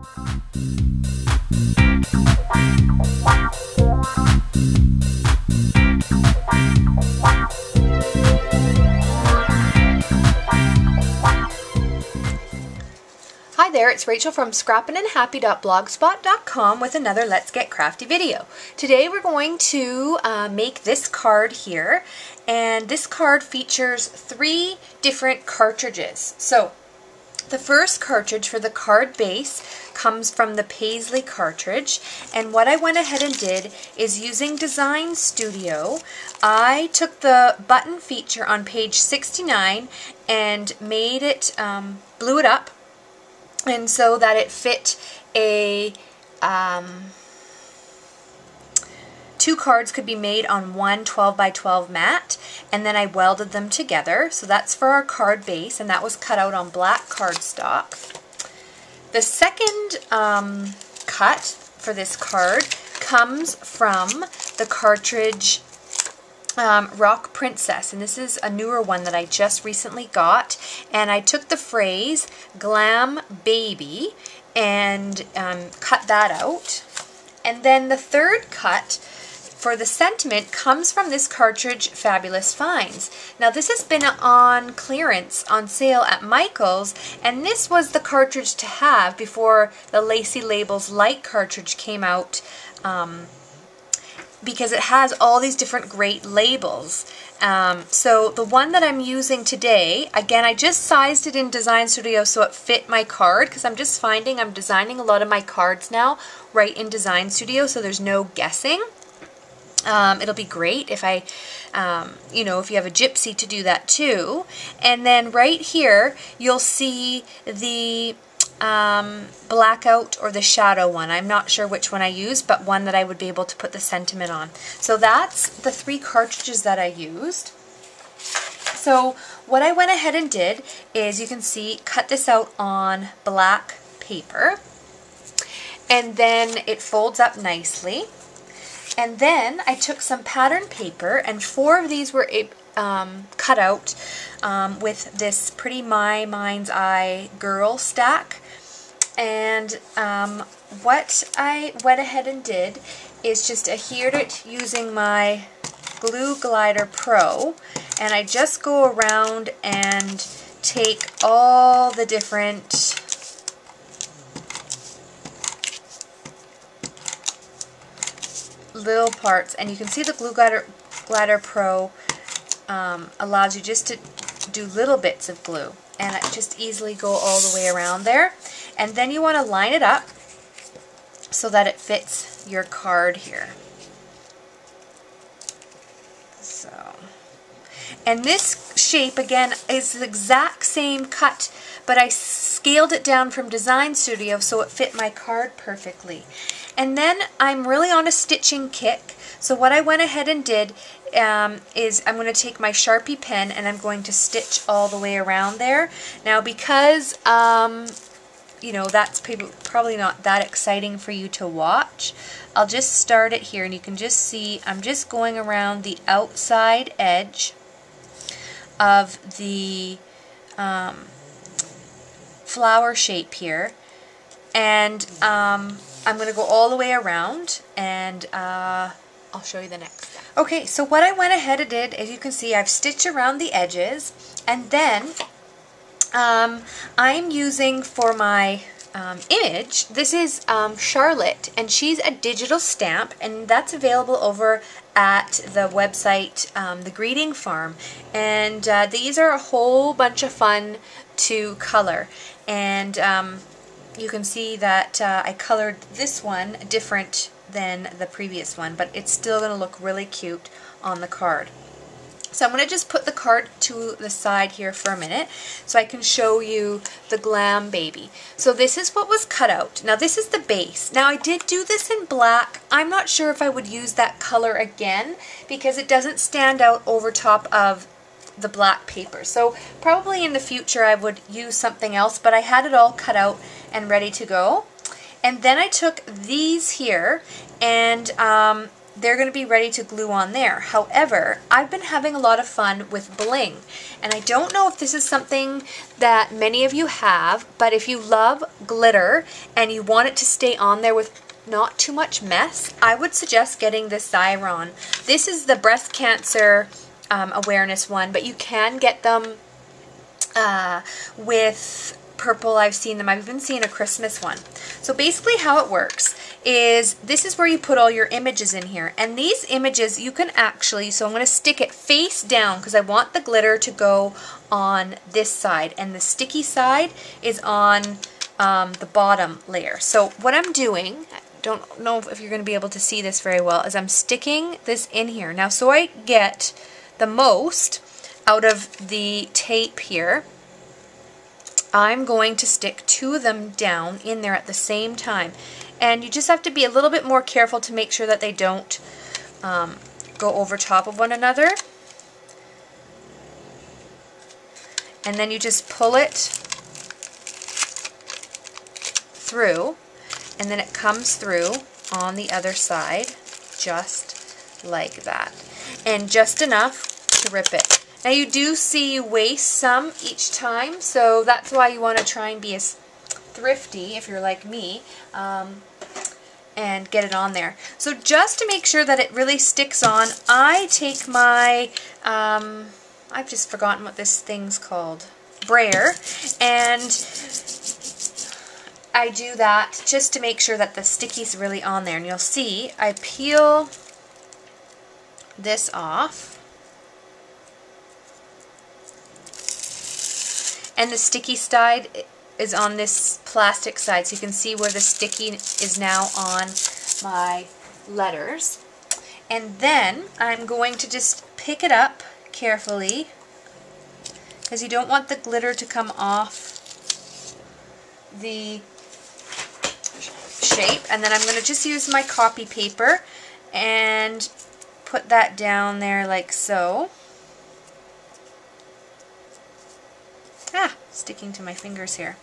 Hi there, it's Rachel from scrappinandhappy.blogspot.com with another Let's Get Crafty video. Today we're going to make this card here, and this card features 3 different cartridges. So the first cartridge for the card base comes from the Paisley cartridge, and what I went ahead and did is, using Design Studio, I took the button feature on page 69 and made it, blew it up, and so that it fit a, 2 cards could be made on one 12 by 12 mat, and then I welded them together. So that's for our card base, and that was cut out on black cardstock. The second cut for this card comes from the cartridge Rock Princess, and this is a newer one that I just recently got, and I took the phrase Glam Baby and cut that out. And then the third cut for the sentiment comes from this cartridge Fabulous Finds. Now this has been on clearance on sale at Michael's, and this was the cartridge to have before the Lacy Labels Light cartridge came out, because it has all these different great labels. So the one that I'm using today, again, I just sized it in Design Studio so it fit my card, because I'm just finding I'm designing a lot of my cards now right in Design Studio, so there's no guessing. It'll be great if I, you know, if you have a gypsy to do that too. And then right here, you'll see the blackout or the shadow one. I'm not sure which one I used, but one that I would be able to put the sentiment on. So that's the 3 cartridges that I used. So what I went ahead and did is, you can see, cut this out on black paper, and then it folds up nicely. And then I took some pattern paper, and 4 of these were cut out with this pretty My Mind's Eye Girl stack. And what I went ahead and did is just adhered it using my Glue Glider Pro, and I just go around and take all the different little parts, and you can see the Glue Glider Pro allows you just to do little bits of glue, and it just easily go all the way around there. And then you want to line it up so that it fits your card here. So, and this shape again is the exact same cut, but I scaled it down from Design Studio so it fit my card perfectly. And then I'm really on a stitching kick, so what I went ahead and did is I'm going to take my Sharpie pen and I'm going to stitch all the way around there. Now because you know, that's probably not that exciting for you to watch, I'll just start it here, and you can just see I'm just going around the outside edge of the flower shape here, and I'm going to go all the way around, and I'll show you the next step. Okay, so what I went ahead and did, as you can see, I've stitched around the edges, and then I'm using for my image, this is Charlotte, and she's a digital stamp, and that's available over at the website The Greeting Farm, and these are a whole bunch of fun to color, and you can see that I colored this one different than the previous one, but it's still going to look really cute on the card. So I'm going to just put the card to the side here for a minute so I can show you the Glam Baby. So this is what was cut out. Now this is the base. Now I did do this in black. I'm not sure if I would use that color again because it doesn't stand out over top of the black paper. So probably in the future I would use something else, but I had it all cut out and ready to go. And then I took these here and they're going to be ready to glue on there. However, I've been having a lot of fun with bling, and I don't know if this is something that many of you have, but if you love glitter and you want it to stay on there with not too much mess, I would suggest getting this Xyron. This is the breast cancer awareness one, but you can get them with purple. I've seen them. I've even seen a Christmas one. So basically how it works is this is where you put all your images in here, and these images you can actually, so I'm going to stick it face down because I want the glitter to go on this side and the sticky side is on the bottom layer. So what I'm doing, I don't know if you're going to be able to see this very well, is I'm sticking this in here. Now so I get the most out of the tape here, I'm going to stick 2 of them down in there at the same time. And you just have to be a little bit more careful to make sure that they don't go over top of one another. And then you just pull it through, and then it comes through on the other side, just like that. And just enough to rip it. Now you do see you waste some each time, so that's why you want to try and be as thrifty, if you're like me, and get it on there. So just to make sure that it really sticks on, I take my, I've just forgotten what this thing's called, brayer, and I do that just to make sure that the sticky's really on there. And you'll see I peel this off, and the sticky side is on this plastic side, so you can see where the sticky is now on my letters. And then I'm going to just pick it up carefully, because you don't want the glitter to come off the shape. And then I'm going to just use my copy paper and put that down there like so. Sticking to my fingers here.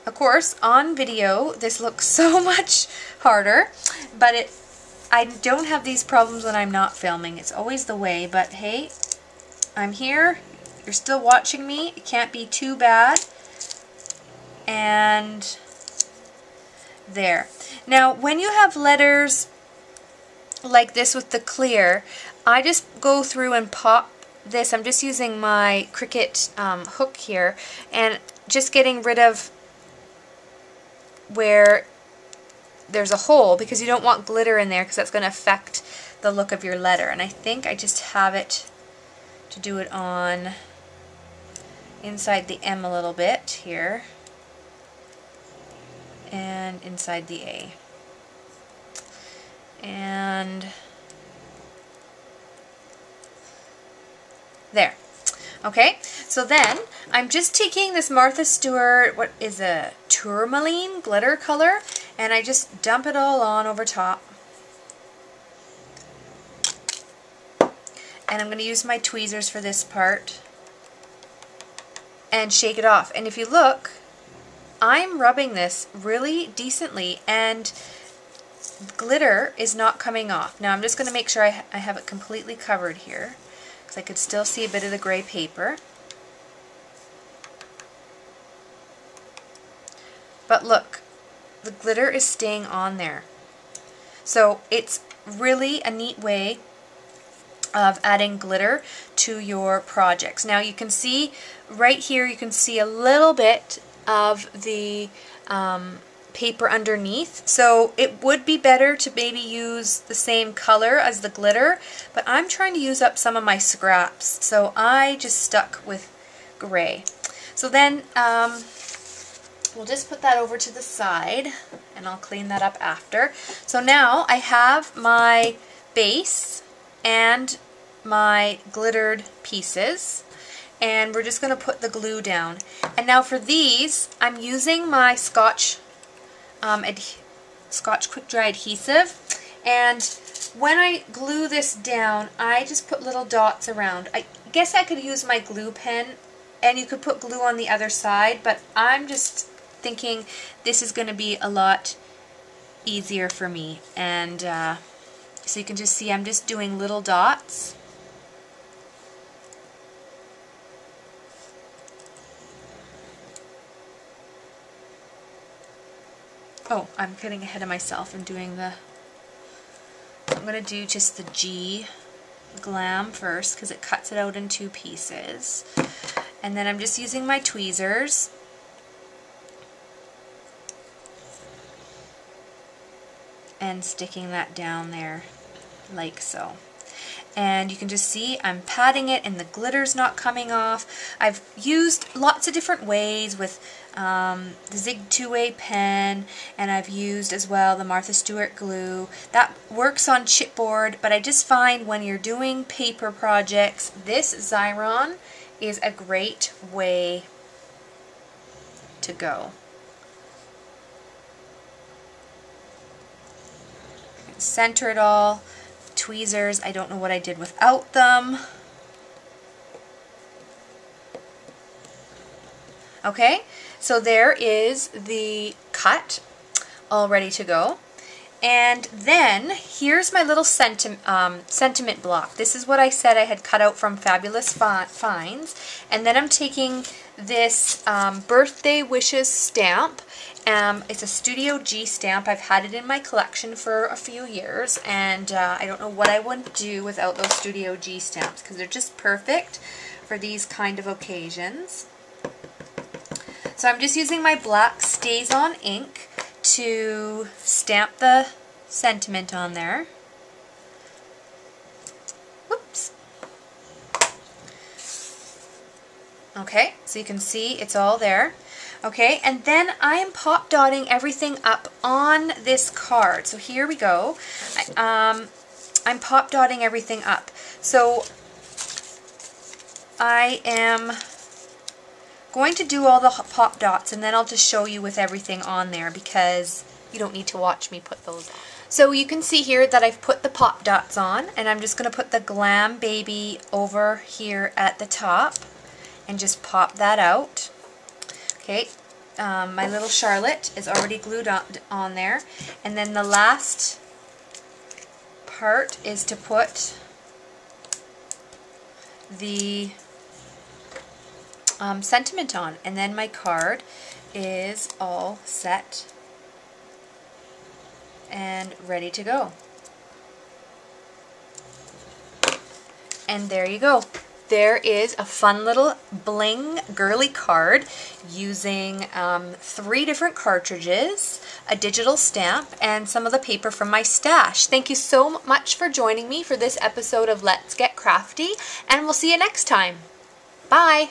Of course, on video, this looks so much harder, but I don't have these problems when I'm not filming. It's always the way, but hey, I'm here. You're still watching me. It can't be too bad. And there. Now, when you have letters like this with the clear, I just go through and pop this. I'm just using my Cricut hook here and just getting rid of where there's a hole, because you don't want glitter in there because that's going to affect the look of your letter. And I think I just have it to do it on inside the M a little bit here and inside the A. And there. Okay, so then I'm just taking this Martha Stewart, what is a tourmaline glitter color, and I just dump it all on over top. And I'm going to use my tweezers for this part and shake it off. And if you look, I'm rubbing this really decently and glitter is not coming off. Now I'm just going to make sure I have it completely covered here, because I could still see a bit of the gray paper. But look, the glitter is staying on there. So it's really a neat way of adding glitter to your projects. Now you can see right here, you can see a little bit of the paper underneath, so it would be better to maybe use the same color as the glitter, but I'm trying to use up some of my scraps, so I just stuck with gray. So then we'll just put that over to the side and I'll clean that up after. So now I have my base and my glittered pieces, and we're just going to put the glue down. And now for these, I'm using my Scotch Quick Dry adhesive, and when I glue this down, I just put little dots around. I guess I could use my glue pen, and you could put glue on the other side, but I'm just thinking this is going to be a lot easier for me, and So you can just see I'm just doing little dots. Oh, I'm getting ahead of myself and doing the... I'm going to do just the G Glam first because it cuts it out in 2 pieces. And then I'm just using my tweezers. And sticking that down there like so. And you can just see I'm patting it and the glitter's not coming off. I've used lots of different ways with the Zig 2A pen, and I've used as well the Martha Stewart glue. That works on chipboard, but I just find when you're doing paper projects, this Xyron is a great way to go. Center it all. Tweezers, I don't know what I did without them. Okay, so there is the cut all ready to go. And then here's my little sentiment block. This is what I said I had cut out from Fabulous Finds. And then I'm taking this Birthday Wishes stamp. It's a Studio G stamp. I've had it in my collection for a few years, and I don't know what I would do without those Studio G stamps because they're just perfect for these kind of occasions. So I'm just using my black Stays On ink to stamp the sentiment on there. Whoops. Okay, so you can see it's all there. Okay, and then I am pop dotting everything up on this card. So here we go. I'm pop dotting everything up. So I am going to do all the pop dots, and then I'll just show you with everything on there because you don't need to watch me put those on. So you can see here that I've put the pop dots on, and I'm just going to put the Glam Baby over here at the top and just pop that out. Okay, my little Charlotte is already glued on there, and then the last part is to put the sentiment on, and then my card is all set and ready to go. And there you go. There is a fun little bling girly card using 3 different cartridges, a digital stamp, and some of the paper from my stash. Thank you so much for joining me for this episode of Let's Get Crafty, and we'll see you next time. Bye!